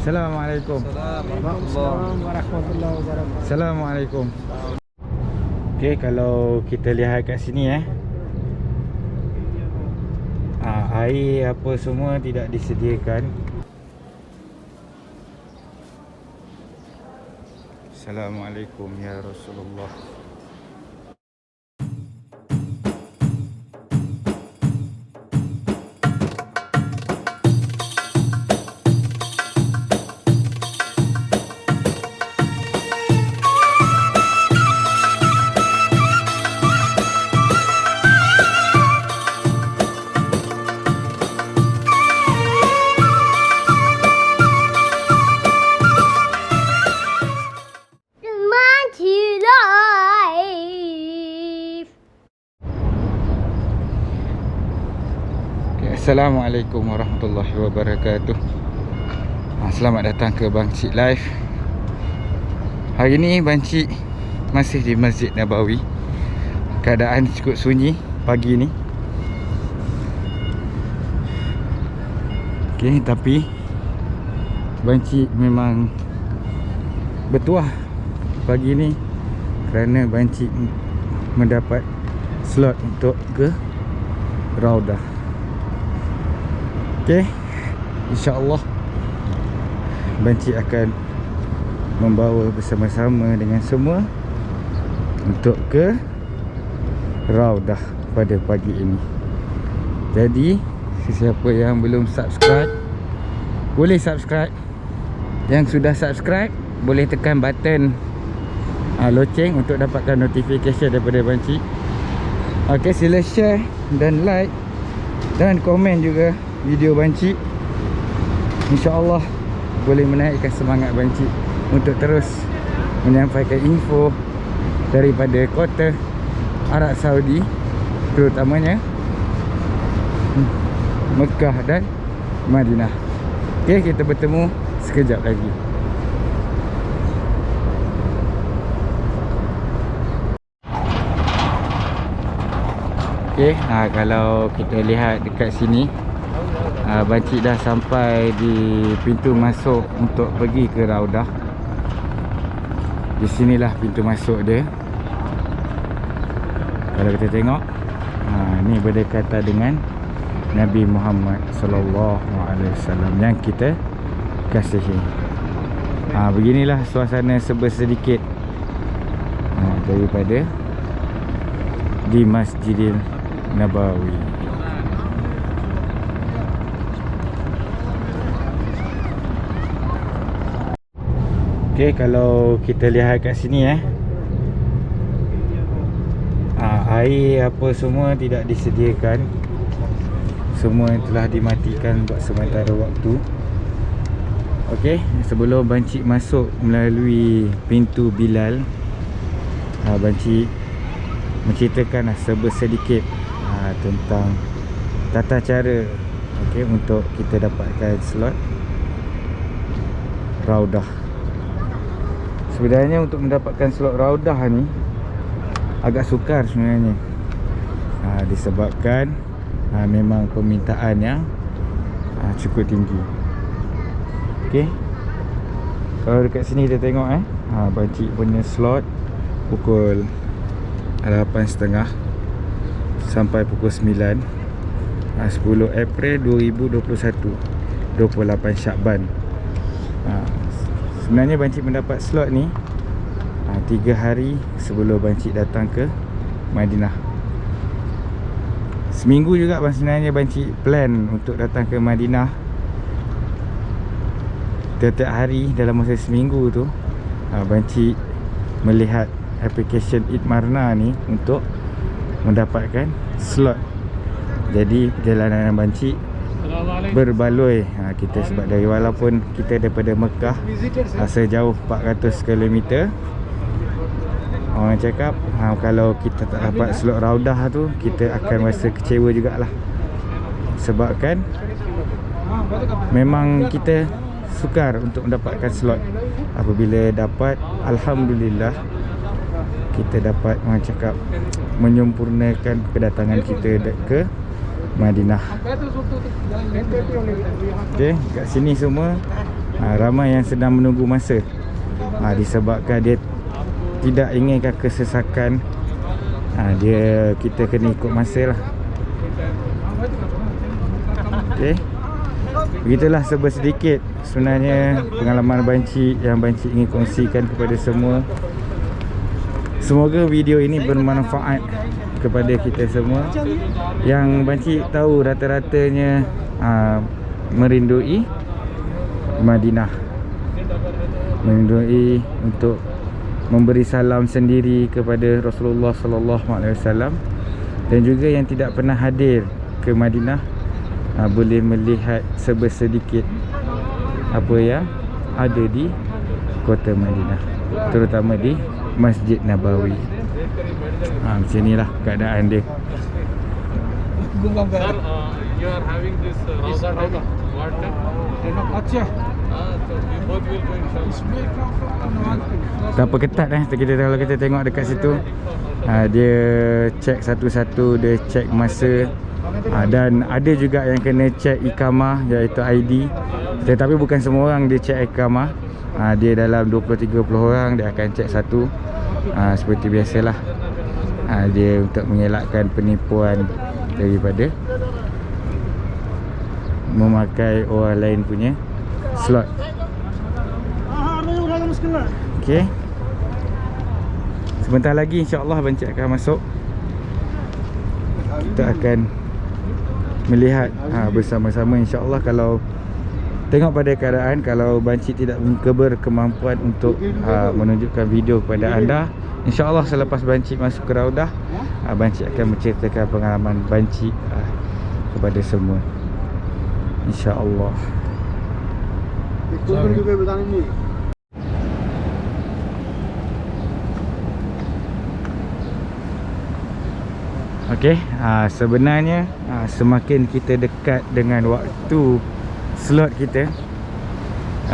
Assalamualaikum. Assalamualaikum warahmatullahi wabarakatuh. Assalamualaikum. Okey, kalau kita lihat kat sini air apa semua tidak disediakan. Assalamualaikum ya Rasulullah. Assalamualaikum warahmatullahi wabarakatuh. Selamat datang ke Bang Cik Live. Hari ni Bang Cik masih di Masjid Nabawi. Keadaan cukup sunyi pagi ni. Okey, tapi Bang Cik memang bertuah pagi ni kerana Bang Cik mendapat slot untuk ke Raudah. Okey, insya-Allah Bang Cik akan membawa bersama-sama dengan semua untuk ke Raudah pada pagi ini. Jadi, sesiapa yang belum subscribe boleh subscribe. Yang sudah subscribe boleh tekan button loceng untuk dapatkan notification daripada Bang Cik. Okey, sila share dan like dan komen juga video Bang Cik. InsyaAllah boleh menaikkan semangat Bang Cik untuk terus menyampaikan info daripada kota Arab Saudi, terutamanya Mekah dan Madinah. Okey, kita bertemu sekejap lagi. Okey, kalau kita lihat dekat sini, Bang Cik dah sampai di pintu masuk untuk pergi ke Raudah. Di sinilah pintu masuk dia. Kalau kita tengok, ni berdekatan dengan Nabi Muhammad sallallahu alaihi wasallam yang kita kasihi. Beginilah suasana sedikit daripada di Masjidil Nabawi. Okey, kalau kita lihat kat sini air apa semua tidak disediakan. Semua telah dimatikan buat sementara waktu. Okey, sebelum Bang Cik masuk melalui pintu Bilal, Bang Cik menceritakan sedikit tentang tata cara untuk kita dapatkan slot Raudah. Sebenarnya untuk mendapatkan slot Raudah ni agak sukar sebenarnya, disebabkan memang permintaan yang cukup tinggi. Okey, kalau dekat sini kita tengok Bang Cik punya slot pukul 8.30 sampai pukul 9, 10 April 2021, 28 Syakban. Sebenarnya Bang Cik mendapat slot ni 3 hari sebelum Bang Cik datang ke Madinah. Seminggu juga sebenarnya Bang Cik plan untuk datang ke Madinah. Setiap hari dalam masa seminggu tu, Bang Cik melihat aplikasi Itmarna ni untuk mendapatkan slot. Jadi perjalanan Bang Cik berbaloi kita, sebab dari walaupun kita daripada Mekah sejauh 400 km, orang cakap kalau kita tak dapat slot Raudah tu, kita akan rasa kecewa jugalah. Sebab kan memang kita sukar untuk mendapatkan slot. Apabila dapat, alhamdulillah, kita dapat orang cakap menyempurnakan kedatangan kita ke Madinah. Okey, kat sini semua Ramai yang sedang menunggu masa, disebabkan dia tidak inginkan kesesakan. Kita kena ikut masa lah. Okay, begitulah sedikit sebenarnya pengalaman banci yang banci ingin kongsikan kepada semua. Semoga video ini bermanfaat kepada kita semua. Yang banci tahu rata-ratanya merindui Madinah, merindui untuk memberi salam sendiri kepada Rasulullah sallallahu alaihi wasallam, dan juga yang tidak pernah hadir ke Madinah boleh melihat sedikit apa yang ada di kota Madinah, terutama di Masjid Nabawi. Macam inilah keadaan dia. Sir, you are having this Rauda water. अच्छा So we both will go inshallah. Tanpa ketat kalau kita tengok dekat situ, dia cek satu-satu, dia cek masa, dan ada juga yang kena cek ikamah, iaitu ID. Tetapi bukan semua orang dia cek ikamah. Dia dalam 20-30 orang dia akan cek satu. Seperti biasalah, dia untuk mengelakkan penipuan daripada memakai orang lain punya slot. Okey, sebentar lagi insya-Allah banci akan masuk. Kita akan melihat bersama-sama insya-Allah. Kalau tengok pada keadaan, kalau banci tidak berkemampuan untuk menunjukkan video kepada anda, insya-Allah selepas banci masuk ke Raudah, banci akan menceritakan pengalaman banci kepada semua, insya-Allah. Okey, sebenarnya semakin kita dekat dengan waktu slot kita,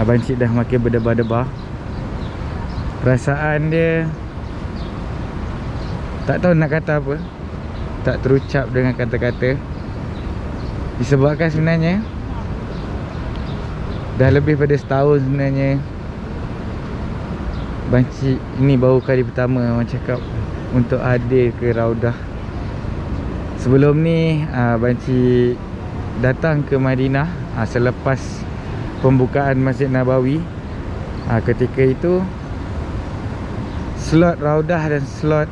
banci dah makin berdebar-debar. Perasaan dia tak tahu nak kata apa, tak terucap dengan kata-kata. Disebabkan sebenarnya dah lebih pada setahun sebenarnya banci ini baru kali pertama orang cakap untuk hadir ke Raudah. Sebelum ni banci datang ke Madinah selepas pembukaan Masjid Nabawi. Ketika itu slot Raudah dan slot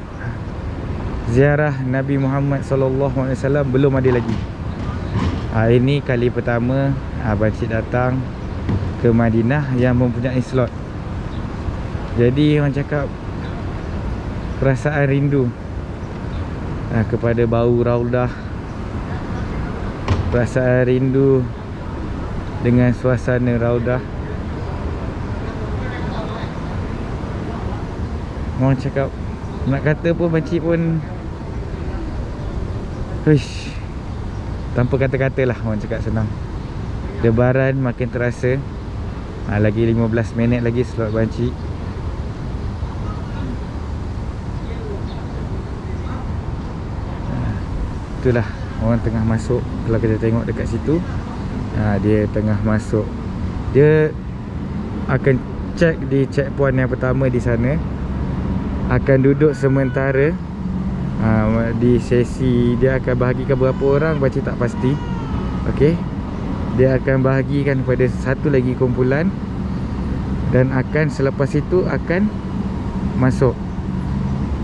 ziarah Nabi Muhammad sallallahu alaihi wasallam belum ada lagi. Ini kali pertama banci datang ke Madinah yang mempunyai slot. Jadi orang cakap perasaan rindu kepada bau Raudah, perasaan rindu dengan suasana Raudah. Orang cakap nak kata pun banci pun tanpa kata-kata lah, orang cakap senang. Debaran makin terasa. Lagi 15 minit lagi slot banci. Itulah orang tengah masuk. Kalau kita tengok dekat situ, dia tengah masuk. Dia akan cek di checkpoint yang pertama di sana. Akan duduk sementara di sesi. Dia akan bahagikan berapa orang banci tak pasti. Okey, dia akan bahagikan kepada satu lagi kumpulan, dan akan selepas itu akan masuk.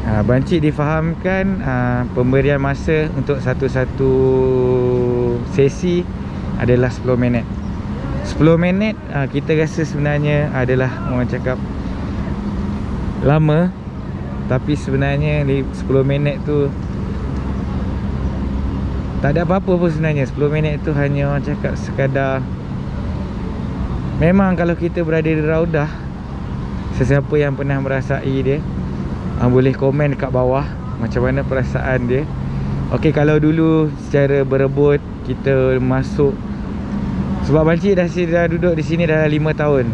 Banci difahamkan pemberian masa untuk satu-satu sesi adalah 10 minit. 10 minit kita rasa sebenarnya adalah orang cakap lama, tapi sebenarnya 10 minit tu tak ada apa-apa pun sebenarnya. 10 minit tu hanya orang cakap sekadar, memang kalau kita berada di Raudah, sesiapa yang pernah merasai dia boleh komen kat bawah macam mana perasaan dia. Okey, kalau dulu secara berebut kita masuk, sebab banci dah duduk di sini dah 5 tahun.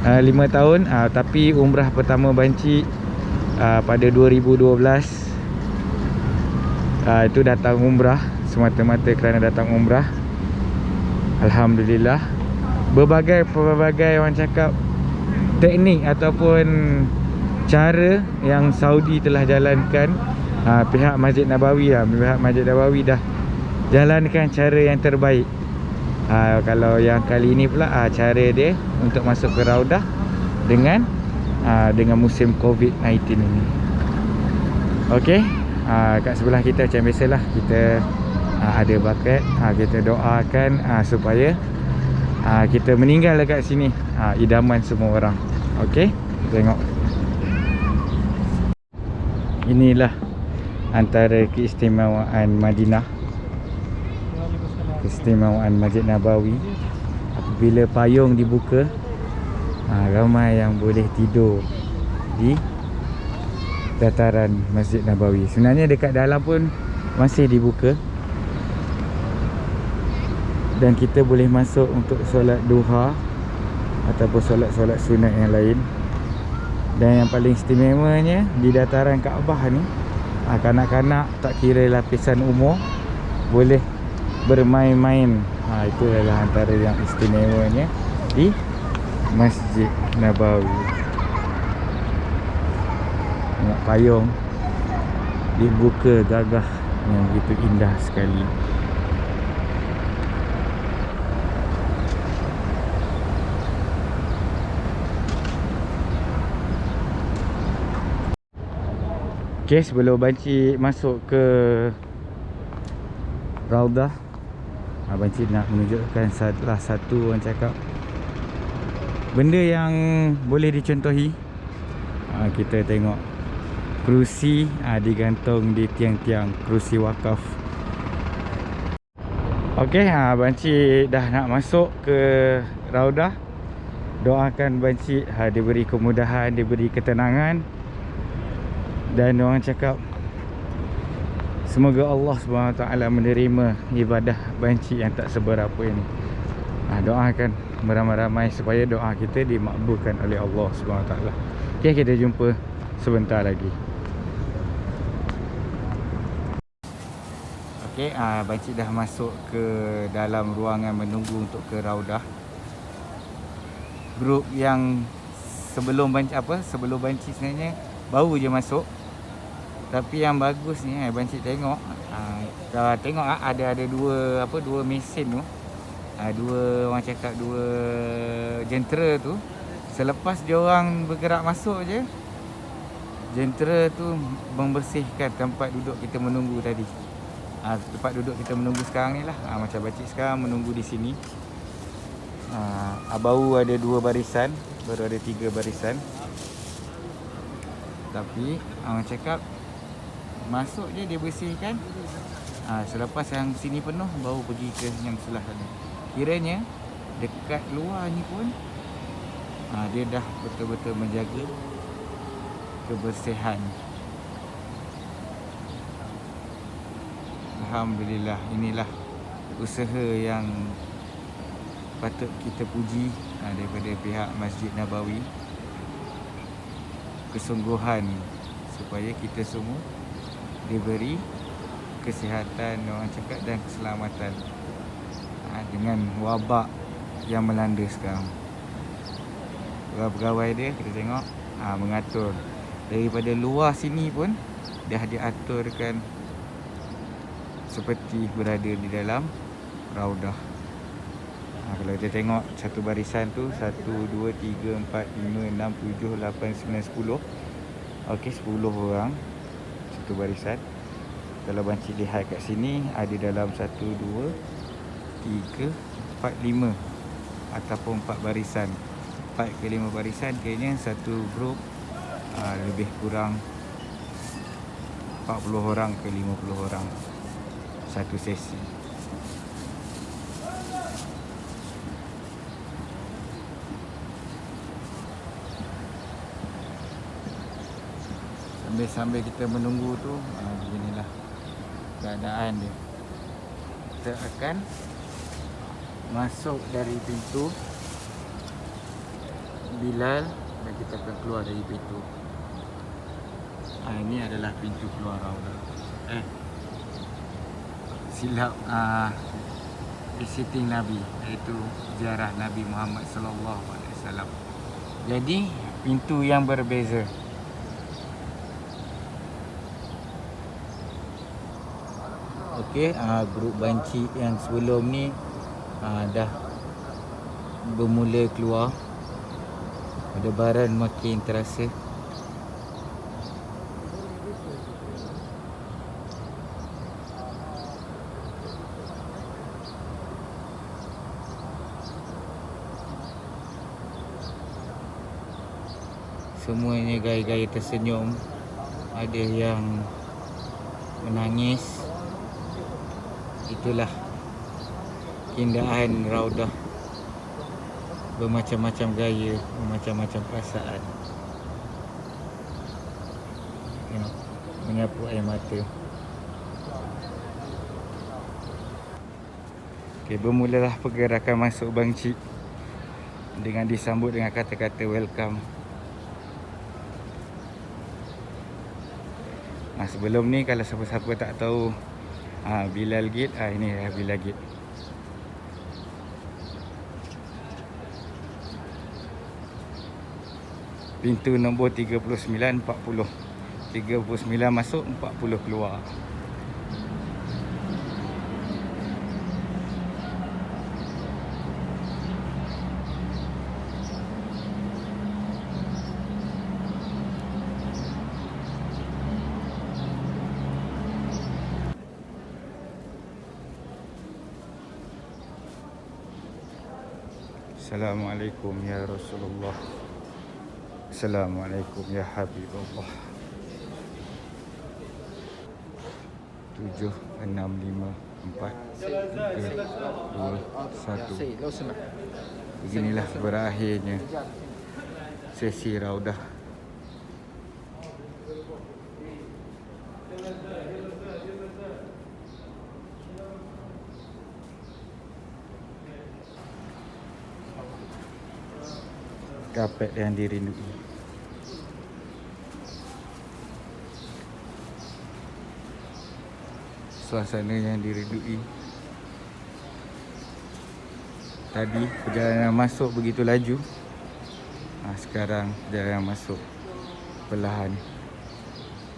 5 tahun, tapi umrah pertama banci pada 2012. Itu datang umrah semata-mata kerana datang umrah. Alhamdulillah. berbagai orang cakap teknik ataupun cara yang Saudi telah jalankan. Pihak Masjid Nabawi dah jalankan cara yang terbaik. Kalau yang kali ini pula cara dia untuk masuk ke Raudah dengan musim COVID-19 ini. Okey, kat sebelah kita macam biasalah, kita ada bucket. Kita doakan supaya kita meninggal dekat sini idaman semua orang. Okey, tengok. Inilah antara keistimewaan Madinah, keistimewaan Masjid Nabawi. Apabila payung dibuka, ramai yang boleh tidur di dataran Masjid Nabawi. Sebenarnya dekat dalam pun masih dibuka, dan kita boleh masuk untuk solat duha ataupun solat-solat sunat yang lain. Dan yang paling istimewanya di dataran Kaabah ni, kanak-kanak tak kira lapisan umur boleh bermain-main. Itu adalah antara yang istimewanya di Masjid Nabawi. Tengok payung dibuka gagah yang begitu indah sekali. Okay, sebelum banci masuk ke Raudah, banci nak menunjukkan salah satu orang cakap benda yang boleh dicontohi. Kita tengok kerusi digantung di tiang-tiang kerusi wakaf. Okey, banci dah nak masuk ke Raudah. Doakan banci diberi kemudahan, diberi ketenangan. Dan orang cakap semoga Allah SWT menerima ibadah banci yang tak seberapa ini. Doakan beramai-ramai supaya doa kita dimakbulkan oleh Allah SWT. Okay, kita jumpa sebentar lagi. Okay, banci dah masuk ke dalam ruangan menunggu untuk ke Raudah. Grup yang sebelum banci sebenarnya baru je masuk. Tapi yang bagus ni, banci tengok, ada dua mesin tu, dua jentera tu. Selepas diorang bergerak masuk je, jentera tu membersihkan tempat duduk kita menunggu tadi. Tempat duduk kita menunggu sekarang ni lah. Macam banci sekarang menunggu di sini. Baru ada 2 barisan, baru ada 3 barisan. Tapi orang cakap masuk je dia bersihkan. Selepas yang sini penuh, baru pergi ke yang sebelah sana. Kiranya dekat luar ni pun dia dah betul-betul menjaga kebersihan. Alhamdulillah, inilah usaha yang patut kita puji daripada pihak Masjid Nabawi. Kesungguhan supaya kita semua diberi kesihatan, orang cakap, dan keselamatan dengan wabak yang melanda sekarang. Pegawai dia kita tengok mengatur daripada luar sini pun dah diaturkan seperti berada di dalam Raudah. Kalau kita tengok satu barisan tu 1, 2, 3, 4, 5, 6, 7, 8, 9, 10. Okey, 10 orang satu barisan. Kalau banci lihat kat sini, ada dalam 1, 2, 3, 4, 5 ataupun 4 barisan. 4 ke 5 barisan, kayaknya satu grup lebih kurang 40 orang ke 50 orang satu sesi. Sambil kita menunggu tu, beginilah keadaan dia. Kita akan masuk dari pintu Bilal dan kita akan keluar dari pintu. Ini adalah pintu keluar Raudah. Silap visiting Nabi, iaitu ziarah Nabi Muhammad sallallahu alaihi wasallam. Jadi pintu yang berbeza. Okey, grup banci yang sebelum ni dah bermula keluar. Lebaran makin terasa. Semuanya gaya-gaya tersenyum. Ada yang menangis. Itulah keindahan Raudah. Bermacam-macam gaya, bermacam-macam perasaan. Tengok, menyapu air mata. Okey, bermulalah pergerakan masuk Bangci dengan disambut dengan kata-kata welcome. Sebelum ni kalau siapa-siapa tak tahu Bilal Gate, ini Bilal Gate. Pintu nombor 39, 40. 39 masuk, 40 keluar. Assalamualaikum ya Rasulullah. Assalamualaikum ya Habibullah. 7, 6, 5, 4, 3, 2, 1. Beginilah berakhirnya sesi Raudah. Kapet yang dirindui. Suasana yang dirindui. Tadi perjalanan masuk begitu laju. Sekarang perjalanan masuk perlahan.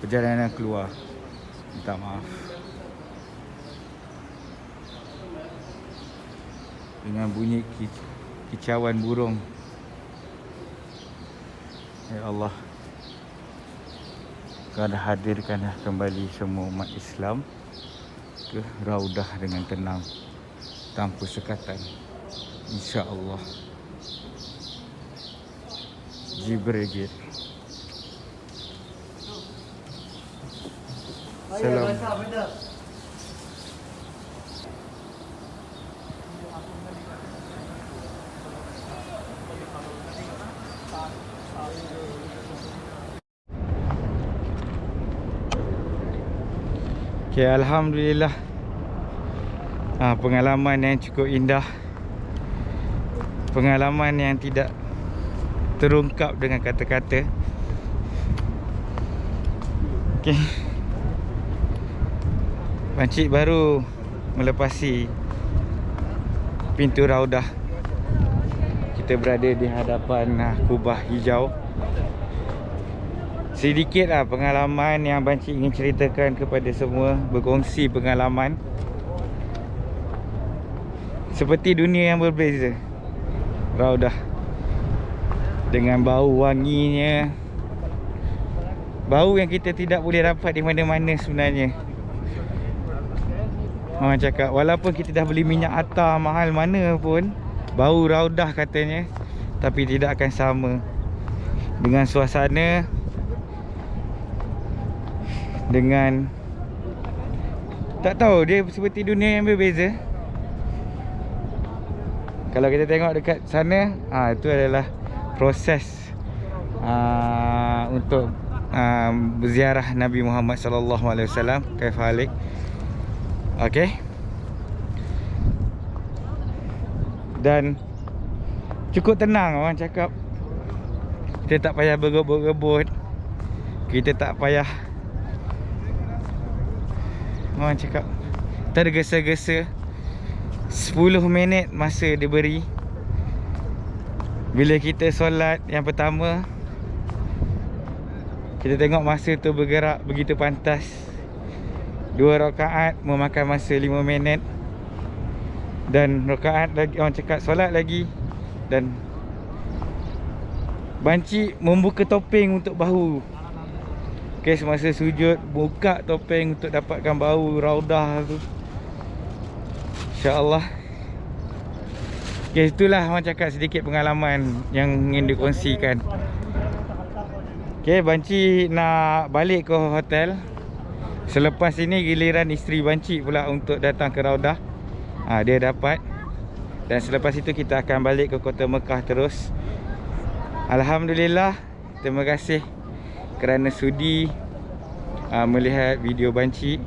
Perjalanan keluar, minta maaf. Dengan bunyi kicauan burung. Ya Allah, Kau dah hadirkanlah kembali semua umat Islam ke Raudah dengan tenang, tanpa sekatan, insya-Allah. Jibril Gate. Salam. Okay, Alhamdulillah. Pengalaman yang cukup indah. Pengalaman yang tidak terungkap dengan kata-kata. Okay, Pancik baru melepasi pintu Raudah. Kita berada di hadapan kubah hijau. Sedikit pengalaman yang Pancik ingin ceritakan kepada semua. Berkongsi pengalaman. Seperti dunia yang berbeza, Raudah, dengan bau wanginya. Bau yang kita tidak boleh dapat di mana-mana sebenarnya. Orang cakap walaupun kita dah beli minyak atar mahal mana pun, bau Raudah katanya, tapi tidak akan sama dengan suasana, dengan tak tahu, dia seperti dunia yang berbeza. Kalau kita tengok dekat sana, itu adalah proses untuk berziarah Nabi Muhammad sallallahu alaihi wasallam. Kaifalik. Okey. Dan cukup tenang, orang cakap. Kita tak payah berebut-rebut. Kita tak payah, orang cakap, tergesa-gesa. 10 minit masa diberi. Bila kita solat yang pertama, kita tengok masa tu bergerak begitu pantas. 2 rakaat memakan masa 5 minit. Dan rakaat lagi, orang cakap solat lagi. Dan banci membuka topeng untuk bahu. Okay, semasa sujud buka topeng untuk dapatkan bahu raudah tu. InsyaAllah. Okay, itulah orang cakap sedikit pengalaman yang ingin dikongsikan. Okay, banci nak balik ke hotel. Selepas ini giliran isteri banci pula untuk datang ke Raudah. Dia dapat. Dan selepas itu kita akan balik ke Kota Mekah terus. Alhamdulillah. Terima kasih kerana sudi melihat video banci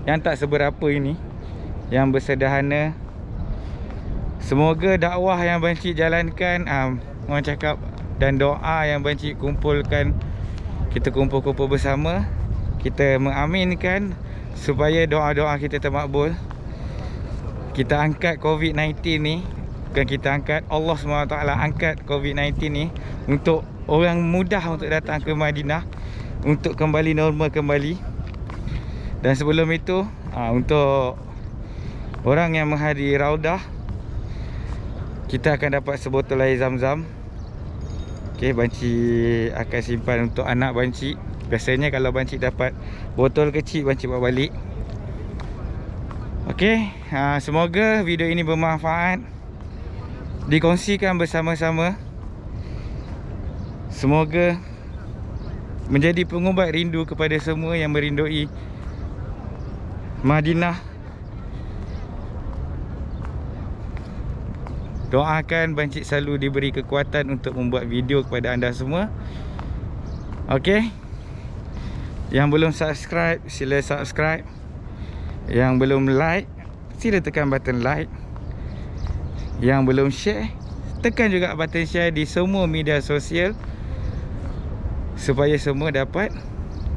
yang tak seberapa ini, yang bersederhana. Semoga dakwah yang banci jalankan, orang cakap, dan doa yang banci kumpulkan, kita kumpul-kumpul bersama, kita mengaminkan supaya doa-doa kita termakbul. Kita angkat COVID-19 ni, bukan kita angkat, Allah SWT angkat COVID-19 ni untuk orang mudah untuk datang ke Madinah, untuk kembali normal kembali. Dan sebelum itu, untuk orang yang menghadiri Raudah, kita akan dapat sebotol air Zam-Zam. Okay, banci akan simpan untuk anak banci. Biasanya kalau banci dapat botol kecil, banci bawa balik. Okay, semoga video ini bermanfaat, dikongsikan bersama-sama. Semoga menjadi pengubat rindu kepada semua yang merindui Madinah. Doakan banci selalu diberi kekuatan untuk membuat video kepada anda semua. Okay, yang belum subscribe, sila subscribe. Yang belum like, sila tekan button like. Yang belum share, tekan juga button share di semua media sosial, supaya semua dapat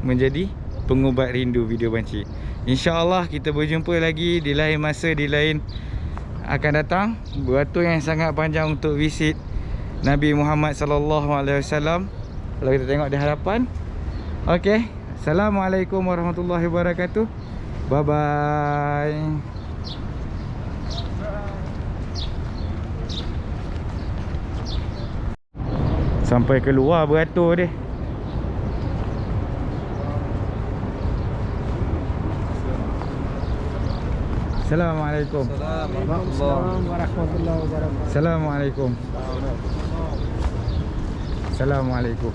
menjadi pengubat rindu video banci. InsyaAllah kita berjumpa lagi di lain masa, di lain akan datang. Beratur yang sangat panjang untuk visit Nabi Muhammad SAW. Kalau kita tengok di hadapan. Okay, Assalamualaikum warahmatullahi wabarakatuh. Bye bye. Sampai keluar beratur dia. Assalamualaikum. Assalamualaikum warahmatullahi wabarakatuh. Assalamualaikum. Assalamualaikum.